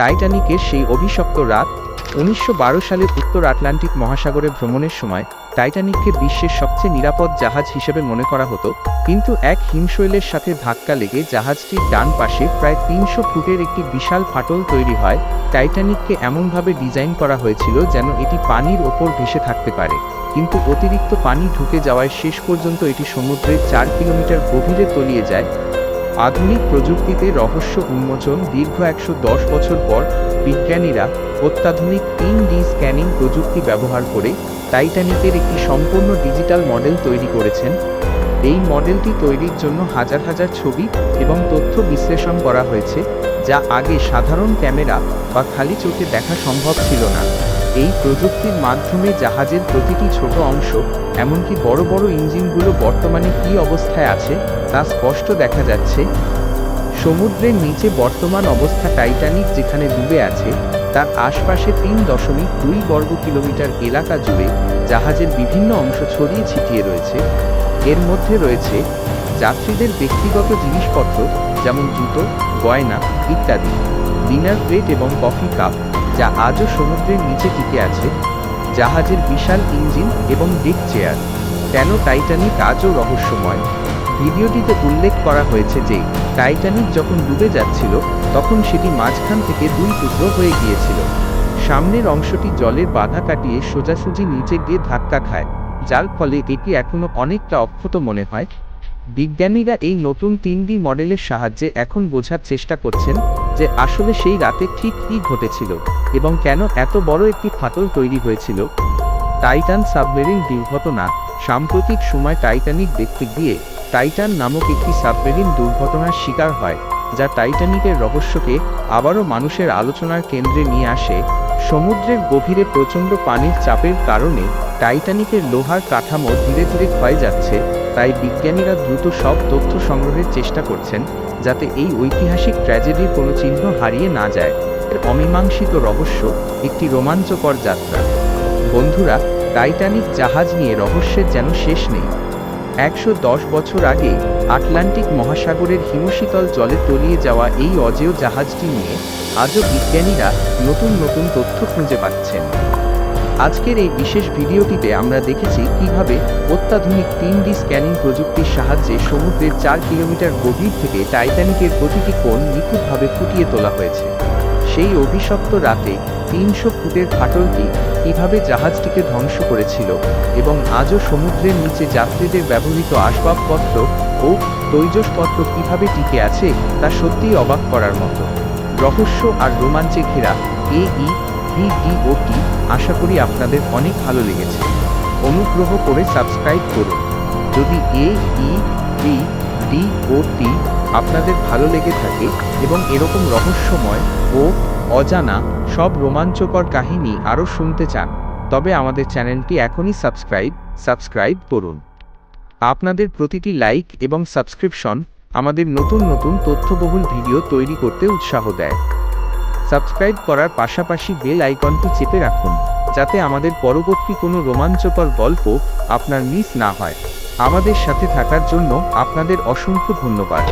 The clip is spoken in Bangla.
টাইটানিকের সেই অভিশপ্ত রাত। 1912 সালে উত্তর আটলান্টিক মহাসাগরে ভ্রমণের সময় টাইটানিককে বিশ্বের সবচেয়ে নিরাপদ জাহাজ হিসেবে মনে করা হতো, কিন্তু এক হিমশৈলের সাথে ধাক্কা লেগে জাহাজটির ডান পাশে প্রায় 300 ফুটের একটি বিশাল ফাটল তৈরি হয়। টাইটানিককে এমনভাবে ডিজাইন করা হয়েছিল যেন এটি পানির ওপর ভেসে থাকতে পারে, কিন্তু অতিরিক্ত পানি ঢুকে যাওয়ায় শেষ পর্যন্ত এটি সমুদ্রের 4 কিলোমিটার গভীরে তলিয়ে যায়। আধুনিক প্রযুক্তিতে রহস্য উন্মোচন। দীর্ঘ 110 বছর পর বিজ্ঞানীরা অত্যাধুনিক 3D স্ক্যানিং প্রযুক্তি ব্যবহার করে টাইটানিকের একটি সম্পূর্ণ ডিজিটাল মডেল তৈরি করেছেন। এই মডেলটি তৈরির জন্য হাজার হাজার ছবি এবং তথ্য বিশ্লেষণ করা হয়েছে, যা আগে সাধারণ ক্যামেরা বা খালি চোখে দেখা সম্ভব ছিল না। এই প্রযুক্তির মাধ্যমে জাহাজের প্রতিটি ছোট অংশ, এমনকি বড় বড় ইঞ্জিনগুলো বর্তমানে কী অবস্থায় আছে তা স্পষ্ট দেখা যাচ্ছে। সমুদ্রের নিচে বর্তমান অবস্থা টাইটানিক যেখানে ডুবে আছে তার আশপাশে 3.2 বর্গ কিলোমিটার এলাকা জুড়ে জাহাজের বিভিন্ন অংশ ছড়িয়ে ছিটিয়ে রয়েছে। এর মধ্যে রয়েছে যাত্রীদের ব্যক্তিগত জিনিসপত্র যেমন জুতো, গয়না ইত্যাদি, ডিনার প্লেট এবং কফি কাপ, যা আজও সমুদ্রের নিচে টিকে আছে, জাহাজের বিশাল ইঞ্জিন এবং ডেক চেয়ার। কেন টাইটানিক আজও রহস্যময়? ভিডিওটিতে উল্লেখ করা হয়েছে যে টাইটানিক যখন ডুবে যাচ্ছিল তখন সেটি মাঝখান থেকে 2 টুকরো হয়ে গিয়েছিল। সামনের অংশটি জলের বাধা কাটিয়ে সোজাসুজি নিচে গিয়ে ধাক্কা খায়, যার ফলে এটি এখনও অনেকটা অক্ষত মনে হয়। বিজ্ঞানীরা এই নতুন 3D মডেলের সাহায্যে এখন বোঝার চেষ্টা করছেন যে আসলে সেই রাতে ঠিক কী ঘটেছিল এবং কেন এত বড় একটি ফাটল তৈরি হয়েছিল। টাইটান সাবমেরিন দুর্ঘটনা। সাম্প্রতিক সময় টাইটানিক দেখতে গিয়ে টাইটান নামক একটি সাবমেরিন দুর্ঘটনার শিকার হয়, যা টাইটানিকের রহস্যকে আবারও মানুষের আলোচনার কেন্দ্রে নিয়ে আসে। সমুদ্রের গভীরে প্রচণ্ড পানির চাপের কারণে টাইটানিকের লোহার কাঠামো ধীরে ধীরে ক্ষয়ে যাচ্ছে, তাই বিজ্ঞানীরা দ্রুত সব তথ্য সংগ্রহের চেষ্টা করছেন যাতে এই ঐতিহাসিক ট্র্যাজেডির কোনো চিহ্ন হারিয়ে না যায়। এর অমীমাংসিত রহস্য, একটি রোমাঞ্চকর যাত্রা। বন্ধুরা, টাইটানিক জাহাজ নিয়ে রহস্যের যেন শেষ নেই। 110 বছর আগে আটলান্টিক মহাসাগরের হিমশীতল জলে তলিয়ে যাওয়া এই অজেয় জাহাজটি নিয়ে আজও বিজ্ঞানীরা নতুন নতুন তথ্য খুঁজে পাচ্ছেন। আজকের এই বিশেষ ভিডিওটিতে আমরা দেখেছি কিভাবে অত্যাধুনিক 3D স্ক্যানিং প্রযুক্তির সাহায্যে সমুদ্রের 4 কিলোমিটার গভীর থেকে টাইটানিকের প্রতিটি কোণ নিখুঁতভাবে ফুটিয়ে তোলা হয়েছে। সেই অভিশপ্ত রাতে 300 ফুটের ফাটলটি কিভাবে জাহাজটিকে ধ্বংস করেছিল এবং আজও সমুদ্রের নিচে যাত্রীদের ব্যবহৃত আসবাবপত্র ও তৈজসপত্র কিভাবে টিকে আছে তা সত্যিই অবাক করার মতো। রহস্য আর রোমাঞ্চে ঘেরা ভিডিওটি আশা করি আপনাদের অনেক ভালো লেগেছে। অনুগ্রহ করে সাবস্ক্রাইব করুন। যদি ভিডিওটি আপনাদের ভালো লেগে থাকে এবং এরকম রহস্যময় ও অজানা সব রোমাঞ্চকর কাহিনী আরও শুনতে চান, তবে আমাদের চ্যানেলটি এখনই সাবস্ক্রাইব করুন। আপনাদের প্রতিটি লাইক এবং সাবস্ক্রিপশন আমাদের নতুন নতুন তথ্যবহুল ভিডিও তৈরি করতে উৎসাহ দেয়। সাবস্ক্রাইব করার পাশাপাশি বেল আইকনটি চেপে রাখুন, যাতে আমাদের পরবর্তী কোনো রোমাঞ্চকর গল্প আপনার মিস না হয়। আমাদের সাথে থাকার জন্য আপনাদের অসংখ্য ধন্যবাদ।